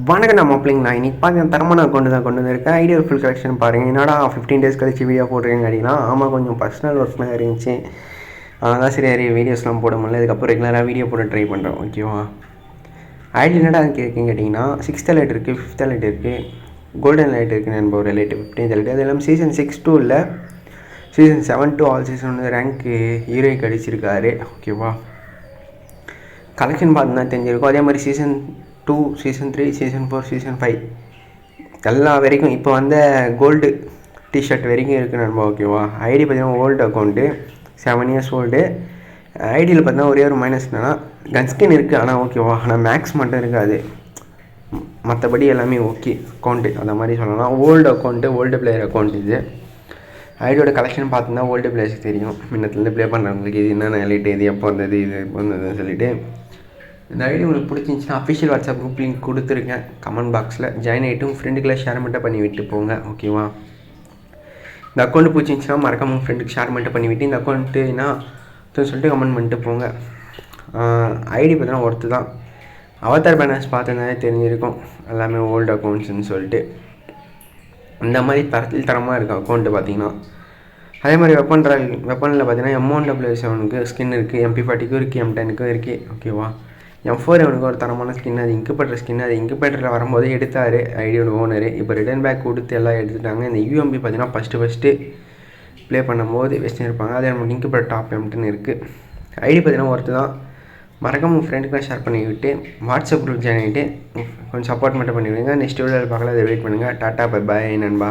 வணக்கம் நம்ம பிள்ளைங்களா இன்றைக்கி பார்க்க தரமான அக்கௌண்ட் தான் கொண்டு வந்திருக்கேன். ஐடியா ஃபுல் கலெக்ஷன் பாருங்கள். என்னடா 15 days கழிச்சு வீடியோ போடுறீங்க அப்படின்னா, ஆமாம் கொஞ்சம் பர்சனல் ஒர்க்லாம் இருந்துச்சு. அதான் சரி வீடியோஸ்லாம் போட முடியல. இதுக்கப்புறம் ரெகுலராக வீடியோ போட ட்ரை பண்ணுறோம். ஓகேவா? ஐடி என்னடா கேட்குன்னு கேட்டிங்கன்னா, 6th லைட் இருக்குது, 5th லைட் இருக்குது, கோல்டன் லைட் இருக்குது, நண்பர் ஒரு லைட்டு 15th லைட். அது இல்லாமல் சீசன் 6 2 இல்லை, சீசன் 7 to ஆல் சீசன் ரேங்க்கு ஹீரோய்க்கு அடிச்சிருக்காரு. ஓகேவா? கலெக்ஷன் பார்த்துதான் தெரிஞ்சிருக்கும். அதே மாதிரி சீசன் 2, சீசன் 3, சீசன் 4, சீசன் 5 எல்லா வரைக்கும் இப்போ வந்த கோல்டு டிஷர்ட் வரைக்கும் இருக்குது நண்பா. ஓகேவா? ஐடி பார்த்தீங்கன்னா ஓல்டு அக்கௌண்ட்டு, 7 years ஓல்டு. ஐடியில் பார்த்தீங்கன்னா ஒரே ஒரு மைனஸ் என்னன்னா கன்ஸ்கின் இருக்குது. ஆனால் ஓகேவா, ஆனால் மேக்ஸ் மட்டும் இருக்காது. மற்றபடி எல்லாமே ஓகே அக்கௌண்ட்டு அந்த மாதிரி சொல்லலாம். Old account, old player account. இது ஐடியோட கலெக்ஷன் பார்த்துருந்தா ஓல்டு பிளேயர்ஸுக்கு தெரியும். முன்னத்துலேருந்து ப்ளே பண்ணுறவங்களுக்கு இது என்னென்ன எலைட்டு, இது எப்போ வந்தது, இது எப்போ வந்ததுன்னு சொல்லிட்டு. இந்த ஐடி உங்களுக்கு பிடிச்சிருந்துச்சின்னா அஃபிஷியல் வாட்ஸ்அப் குரூப் லிங்க் கொடுத்துருக்கேன் கமெண்ட் பாக்ஸில். ஜாயின் ஆகிட்டும் ஃப்ரெண்டுக்கெல்லாம் ஷேர் மட்டும் பண்ணி விட்டு போங்க. ஓகேவா? இந்த அக்கௌண்ட்டு பிடிச்சிருந்துச்சின்னா மறக்காம உங்கள் ஃப்ரெண்டுக்கு ஷேர் மட்டும் பண்ணிவிட்டு இந்த அக்கௌண்ட்டுனா சொல்லிட்டு கமெண்ட் பண்ணிட்டு போங்க. ஐடி பார்த்தீங்கன்னா ஒர்த்து தான். அவதார் பேனர்ஸ் பார்த்துருந்தாலே தெரிஞ்சிருக்கும் எல்லாமே ஓல்டு அக்கௌண்ட்ஸ்ன்னு சொல்லிட்டு. இந்த மாதிரி தரமாக இருக்கும் அக்கௌண்ட்டு பார்த்தீங்கன்னா. அதே மாதிரி வெப்பனில் பார்த்தீங்கன்னா M1W7க்கு ஸ்கின் இருக்குது, MP40க்கும் இருக்குது, M10க்கும் இருக்குது. ஓகேவா? M4 அவனுக்கு ஒரு தரமான ஸ்கின், அது இன்குபேட்டர் ஸ்கின். அது இன்குபேட்டரில் வரும்போது எடுத்தார் ஐடியோட ஓனர். இப்போ ரிட்டர்ன் பேக் கொடுத்து எல்லாம் எடுத்துட்டாங்க. இந்த UMP பார்த்தீங்கன்னா ஃபஸ்ட்டு ப்ளே பண்ணும்போது வச்சுன்னு இருப்பாங்க. அதே நம்ம இன்குபேட்டர் டாப் M10 இருக்குது. ஐடி பார்த்தீங்கன்னா ஒருத்தர் தான். மறக்காம உங்கள் ஃப்ரெண்டுக்கெலாம் ஷேர் பண்ணிவிட்டு வாட்ஸ்அப் குரூப் ஜாயின் ஆகிட்டு கொஞ்சம் சப்போர்ட் மட்டும் பண்ணிவிடுங்க. நெக்ஸ்ட் வீடியோவில் பார்க்கலாம். அதை வெயிட் பண்ணுங்கள். டாட்டா பை பாய் நண்பா.